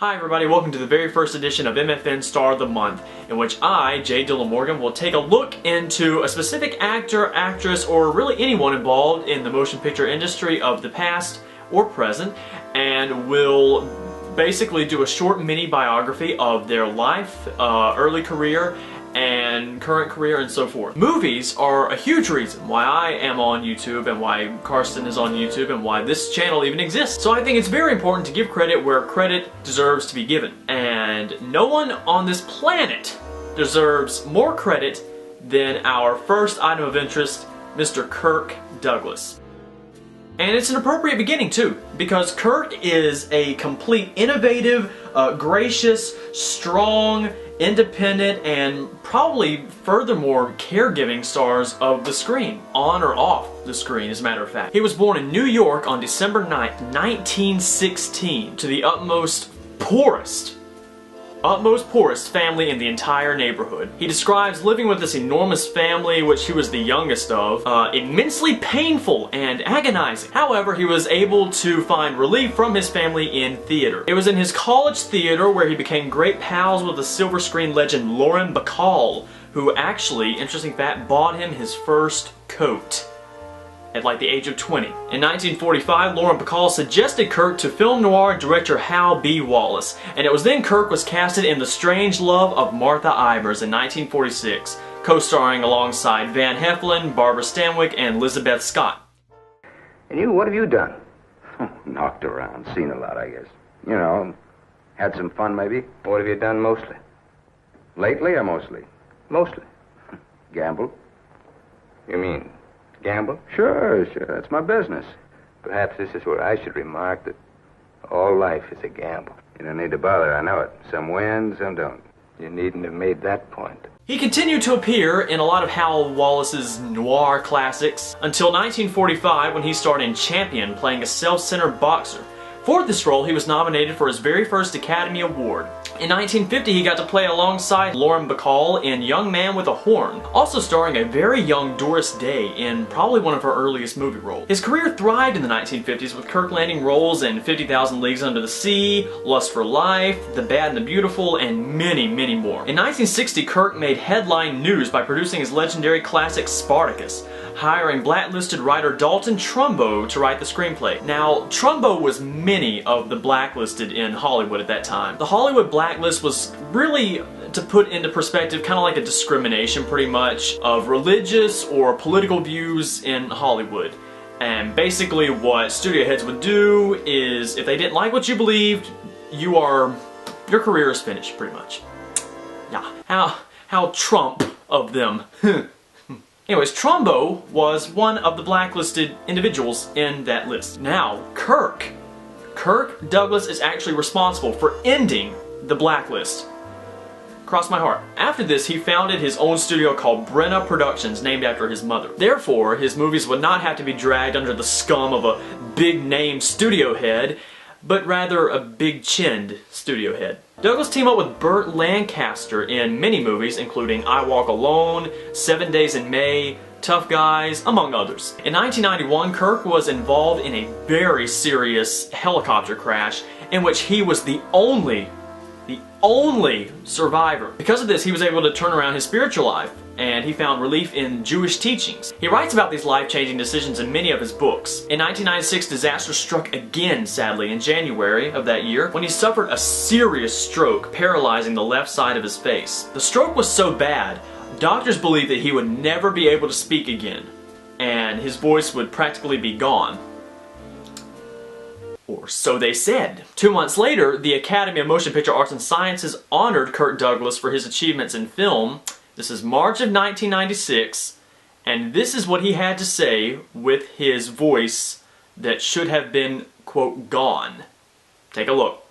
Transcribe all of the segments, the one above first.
Hi everybody, welcome to the very first edition of MFN Star of the Month, in which I, J. Dylan Morgan, will take a look into a specific actor, actress, or really anyone involved in the motion picture industry of the past or present, and will basically do a short mini biography of their life, early career, and current career, and so forth. Movies are a huge reason why I am on YouTube and why Karsten is on YouTube and why this channel even exists. So I think it's very important to give credit where credit deserves to be given. And no one on this planet deserves more credit than our first item of interest, Mr. Kirk Douglas. And it's an appropriate beginning too, because Kirk is a complete innovative, gracious, strong, independent, and probably furthermore caregiving stars of the screen, on or off the screen as a matter of fact. He was born in New York on December 9th, 1916 to the utmost poorest family in the entire neighborhood. He describes living with this enormous family, which he was the youngest of, immensely painful and agonizing. However, he was able to find relief from his family in theater. It was in his college theater where he became great pals with the silver screen legend Lauren Bacall, who actually, interesting fact, bought him his first coat at like the age of 20. In 1945, Lauren Bacall suggested Kirk to film noir director Hal B. Wallace, and it was then Kirk was casted in The Strange Love of Martha Ivers in 1946, co-starring alongside Van Heflin, Barbara Stanwyck, and Elizabeth Scott. And you, what have you done? Knocked around, seen a lot, I guess. You know, had some fun maybe? What have you done mostly? Lately or mostly? Mostly. Gambled. You mean gamble? Sure, that's my business. Perhaps this is where I should remark that all life is a gamble. You don't need to bother, I know it. Some win, some don't. You needn't have made that point. He continued to appear in a lot of Hal Wallace's noir classics until 1945 when he starred in Champion, playing a self-centered boxer. For this role, he was nominated for his very first Academy Award. In 1950, he got to play alongside Lauren Bacall in Young Man with a Horn, also starring a very young Doris Day in probably one of her earliest movie roles. His career thrived in the 1950s with Kirk landing roles in 50,000 Leagues Under the Sea, Lust for Life, The Bad and the Beautiful, and many, many more. In 1960, Kirk made headline news by producing his legendary classic Spartacus, hiring blacklisted writer Dalton Trumbo to write the screenplay. Now, Trumbo was many of the blacklisted in Hollywood at that time. The Hollywood blacklist was really, to put into perspective, kind of like a discrimination pretty much of religious or political views in Hollywood. And basically what studio heads would do is, if they didn't like what you believed, your career is finished pretty much. Yeah, how Trump of them. Anyways, Trumbo was one of the blacklisted individuals in that list. Now, Kirk Douglas is actually responsible for ending the blacklist. Cross my heart. After this, he founded his own studio called Brenna Productions, named after his mother. Therefore, his movies would not have to be dragged under the scum of a big-name studio head, but rather a big-chinned studio head. Douglas teamed up with Burt Lancaster in many movies, including I Walk Alone, 7 Days in May, Tough Guys, among others. In 1991, Kirk was involved in a very serious helicopter crash in which he was the only survivor. Because of this, he was able to turn around his spiritual life, and he found relief in Jewish teachings. He writes about these life-changing decisions in many of his books. In 1996, disaster struck again, sadly, in January of that year, when he suffered a serious stroke, paralyzing the left side of his face. The stroke was so bad, doctors believed that he would never be able to speak again, and his voice would practically be gone. Or so they said. 2 months later, the Academy of Motion Picture Arts and Sciences honored Kirk Douglas for his achievements in film. This is March of 1996, and this is what he had to say with his voice that should have been, quote, gone. Take a look.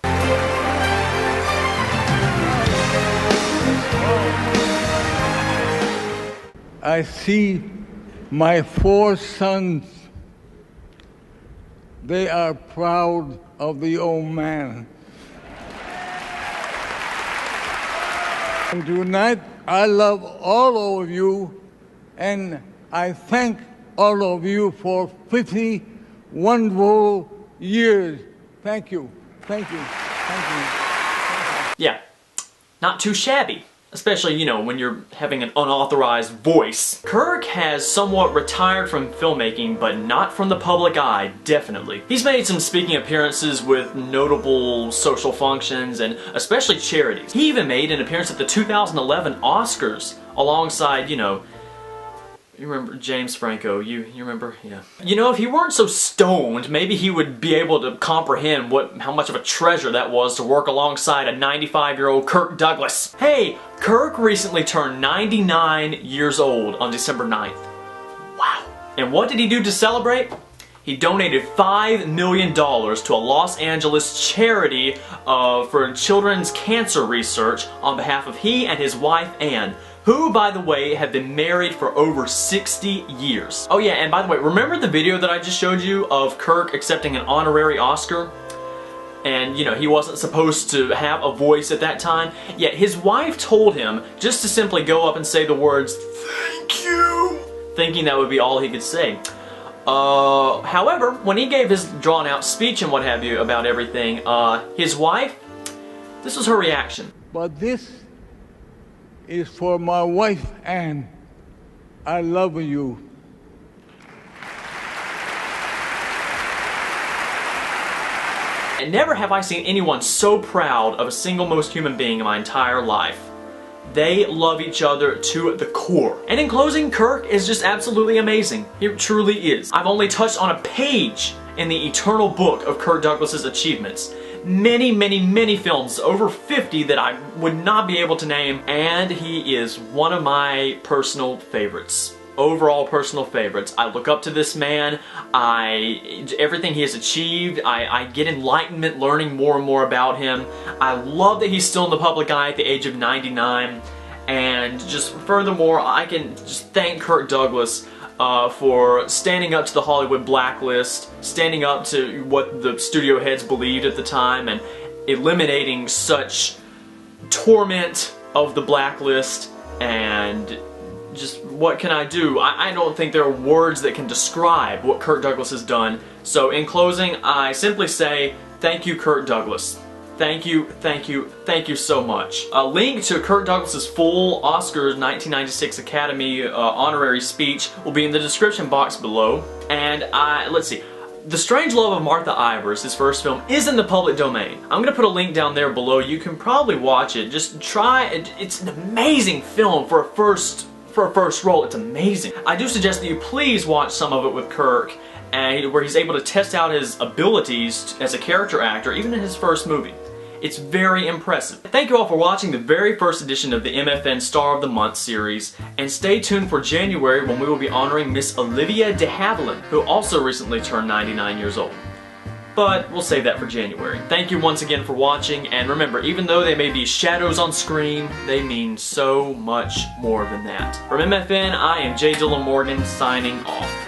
I see my 4 sons. They are proud of the old man. And tonight, I love all of you, and I thank all of you for 50 wonderful years. Thank you. Thank you. Thank you. Yeah, not too shabby. Especially, you know, when you're having an unauthorized voice. Kirk has somewhat retired from filmmaking, but not from the public eye, definitely. He's made some speaking appearances with notable social functions and especially charities. He even made an appearance at the 2011 Oscars alongside, you know, you remember James Franco, you remember? Yeah. You know, if he weren't so stoned, maybe he would be able to comprehend how much of a treasure that was to work alongside a 95-year-old Kirk Douglas. Hey, Kirk recently turned 99 years old on December 9th. Wow. And what did he do to celebrate? He donated $5 million to a Los Angeles charity for children's cancer research on behalf of he and his wife, Anne, who, by the way, have been married for over 60 years. Oh yeah, and by the way, remember the video that I just showed you of Kirk accepting an honorary Oscar? And, you know, he wasn't supposed to have a voice at that time? Yet his wife told him just to simply go up and say the words, "Thank you," thinking that would be all he could say. However, when he gave his drawn-out speech and what have you about everything, his wife, this was her reaction. But this is for my wife, Anne. I love you. And never have I seen anyone so proud of a single most human being in my entire life. They love each other to the core. And in closing, Kirk is just absolutely amazing. He truly is. I've only touched on a page in the eternal book of Kirk Douglas's achievements. Many, many, many films, over 50 that I would not be able to name, and he is one of my personal favorites. Overall personal favorites. I look up to this man. Everything he has achieved, I get enlightenment learning more and more about him. I love that he's still in the public eye at the age of 99. And just furthermore, I can just thank Kirk Douglas for standing up to the Hollywood blacklist, standing up to what the studio heads believed at the time, and eliminating such torment of the blacklist. And just what can I do? I don't think there are words that can describe what Kirk Douglas has done. So in closing, I simply say, thank you, Kirk Douglas. Thank you, thank you, thank you so much. A link to Kirk Douglas's full Oscars 1996 Academy honorary speech will be in the description box below. And let's see. The Strange Love of Martha Ivers, his first film, is in the public domain. I'm going to put a link down there below. You can probably watch it. Just try it. It's an amazing film for a first role. It's amazing. I do suggest that you please watch some of it with Kirk, where he's able to test out his abilities as a character actor, even in his first movie. It's very impressive. Thank you all for watching the very first edition of the MFN Star of the Month series, and stay tuned for January when we will be honoring Miss Olivia de Havilland, who also recently turned 99 years old. But we'll save that for January. Thank you once again for watching, and remember, even though they may be shadows on screen, they mean so much more than that. From MFN, I am J. Dylan Morgan, signing off.